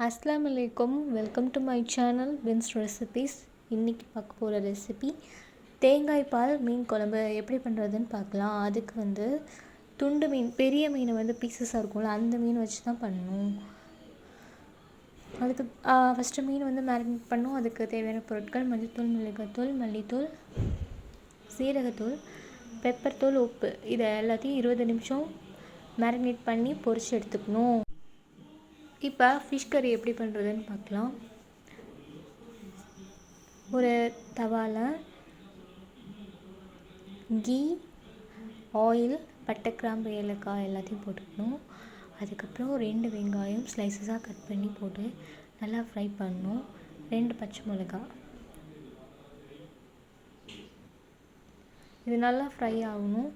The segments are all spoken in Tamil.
அஸ்ஸலாமு அலைக்கும். Welcome to my channel Vin's recipes. இன்றைக்கி பார்க்க போகிற ரெசிபி தேங்காய் பால் மீன் குழம்பு எப்படி பண்ணுறதுன்னு பார்க்கலாம். அதுக்கு துண்டு மீன், பெரிய மீன் பீசஸாக இருக்கும்ல, அந்த மீன் வச்சு தான் பண்ணணும். அதுக்கு ஃபஸ்ட்டு மீன் மேரினேட் பண்ணணும். அதுக்கு தேவையான பொருட்கள்: மஞ்சள்தூள், மிளகாய்த்தூள், மல்லித்தூள், சீரகத்தூள், பெப்பர் தூள், உப்பு. இதை எல்லாத்தையும் 20 நிமிஷம் மேரினேட் பண்ணி பொரித்து எடுத்துக்கணும். இப்போ ஃபிஷ் கறி எப்படி பண்ணுறதுன்னு பார்க்கலாம். ஒரு தவாவில் கீ, ஆயில், பட்டை, கிராம்பு, ஏலக்காய் எல்லாத்தையும் போட்டுக்கணும். அதுக்கப்புறம் 2 வெங்காயம் ஸ்லைசஸாக கட் பண்ணி போட்டு நல்லா ஃப்ரை பண்ணணும். 2 பச்சை மிளகாய். இது நல்லா ஃப்ரை ஆகணும்.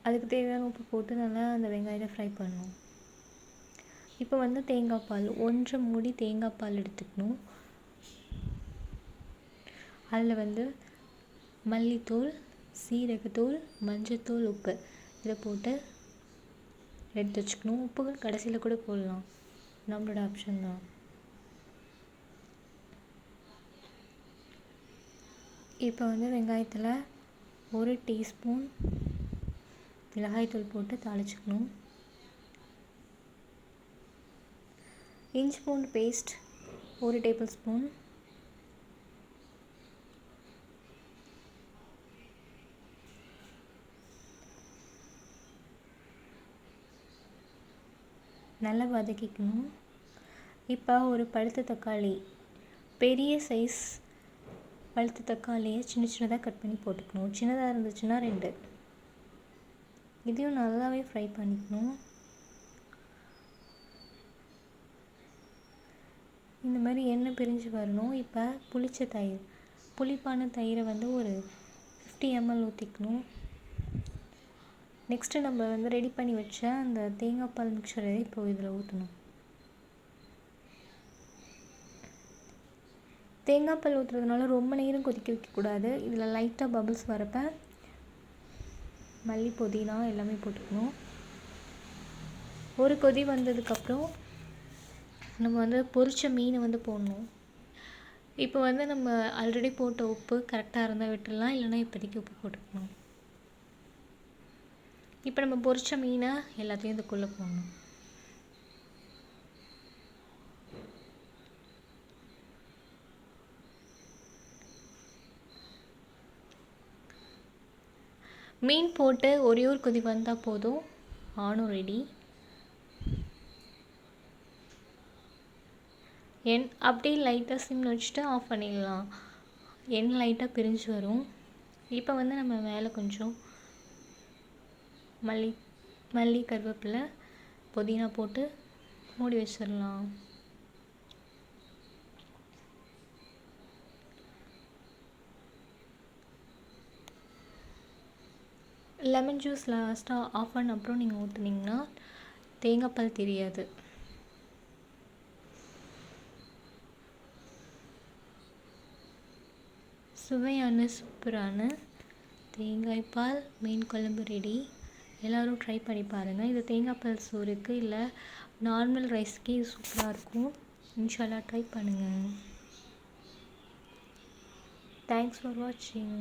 அதுக்கு தேவையான உப்பு போட்டு நல்லா அந்த வெங்காயத்தை ஃப்ரை பண்ணணும். இப்போ தேங்காய் பால் 1 மூடி தேங்காய் பால் எடுத்துக்கணும். அதில் மல்லித்தூள், சீரகத்தூள், மஞ்சத்தூள், உப்பு இதை போட்டு எடுத்து வச்சுக்கணும். உப்பு கடைசியில் கூட போடலாம், நம்மளோட ஆப்ஷன் தான். இப்போ வெங்காயத்தில் 1 டீஸ்பூன் மிளகாய்த்தூள் போட்டு தாளிச்சுக்கணும். இஞ்சி பூண்டு பேஸ்ட் 1 டேபிள் ஸ்பூன், நல்லா வதக்கிக்கணும். இப்போ ஒரு பழுத்த தக்காளி, பெரிய சைஸ் பழுத்த தக்காளியை சின்ன சின்னதாக கட் பண்ணி போட்டுக்கணும். சின்னதாக இருந்துச்சுன்னா 2. இதையும் நல்லாவே ஃப்ரை பண்ணிக்கணும். இந்த மாதிரி எண்ணெய் பிரிஞ்சு வரணும். இப்போ புளிச்ச தயிர், புளிப்பான தயிரை ஒரு 50 ml ஊற்றிக்கணும். நெக்ஸ்ட்டு நம்ம ரெடி பண்ணி வச்ச அந்த தேங்காய் பால் மிக்சரை இப்போ இதில் ஊற்றணும். தேங்காய் பால் ஊற்றுறதுனால ரொம்ப நேரம் கொதிக்க வைக்கக்கூடாது. இதில் லைட்டாக பபிள்ஸ் வரப்போ மல்லி, புதினா எல்லாமே போட்டுக்கணும். ஒரு கொதி வந்ததுக்கப்புறம் நம்ம பொரிச்ச மீனை போடணும். இப்போ நம்ம ஆல்ரெடி போட்ட உப்பு கரெக்டாக இருந்தால் விட்டுடலாம், இல்லைனா இப்போதைக்கு உப்பு போட்டுக்கணும். இப்போ நம்ம பொரிச்ச மீனை எல்லாத்தையும் இதுக்குள்ளே போடணும். மீன் போட்டு ஒரே ஒரு கொதி வந்தால் போதும், ஆனும் ரெடி. அப்படியே லைட்டாக சிம்மில் வச்சுட்டு ஆஃப் பண்ணிடலாம். எண்ணெய் லைட்டாக பிரிஞ்சு வரும். இப்போ நம்ம மேலே கொஞ்சம் மல்லி, கருவேப்பிலை, புதினா போட்டு மூடி வச்சிடலாம். லெமன் ஜூஸ் லாஸ்ட்டாக ஆஃப் பண்ண அப்புறம் நீங்கள் ஊற்றுனீங்கன்னா தேங்காய் பால் தெரியாது. சுவையான சூப்பரான தேங்காய் பால் மீன் குழம்பு ரெடி. எல்லோரும் ட்ரை பண்ணி பாருங்கள். இது தேங்காய் பால் சோறுக்கு இல்லை நார்மல் ரைஸ்க்கே இது சூப்பராக இருக்கும். இன்ஷால்லா ட்ரை பண்ணுங்கள். தேங்க்ஸ் ஃபார் வாட்சிங்.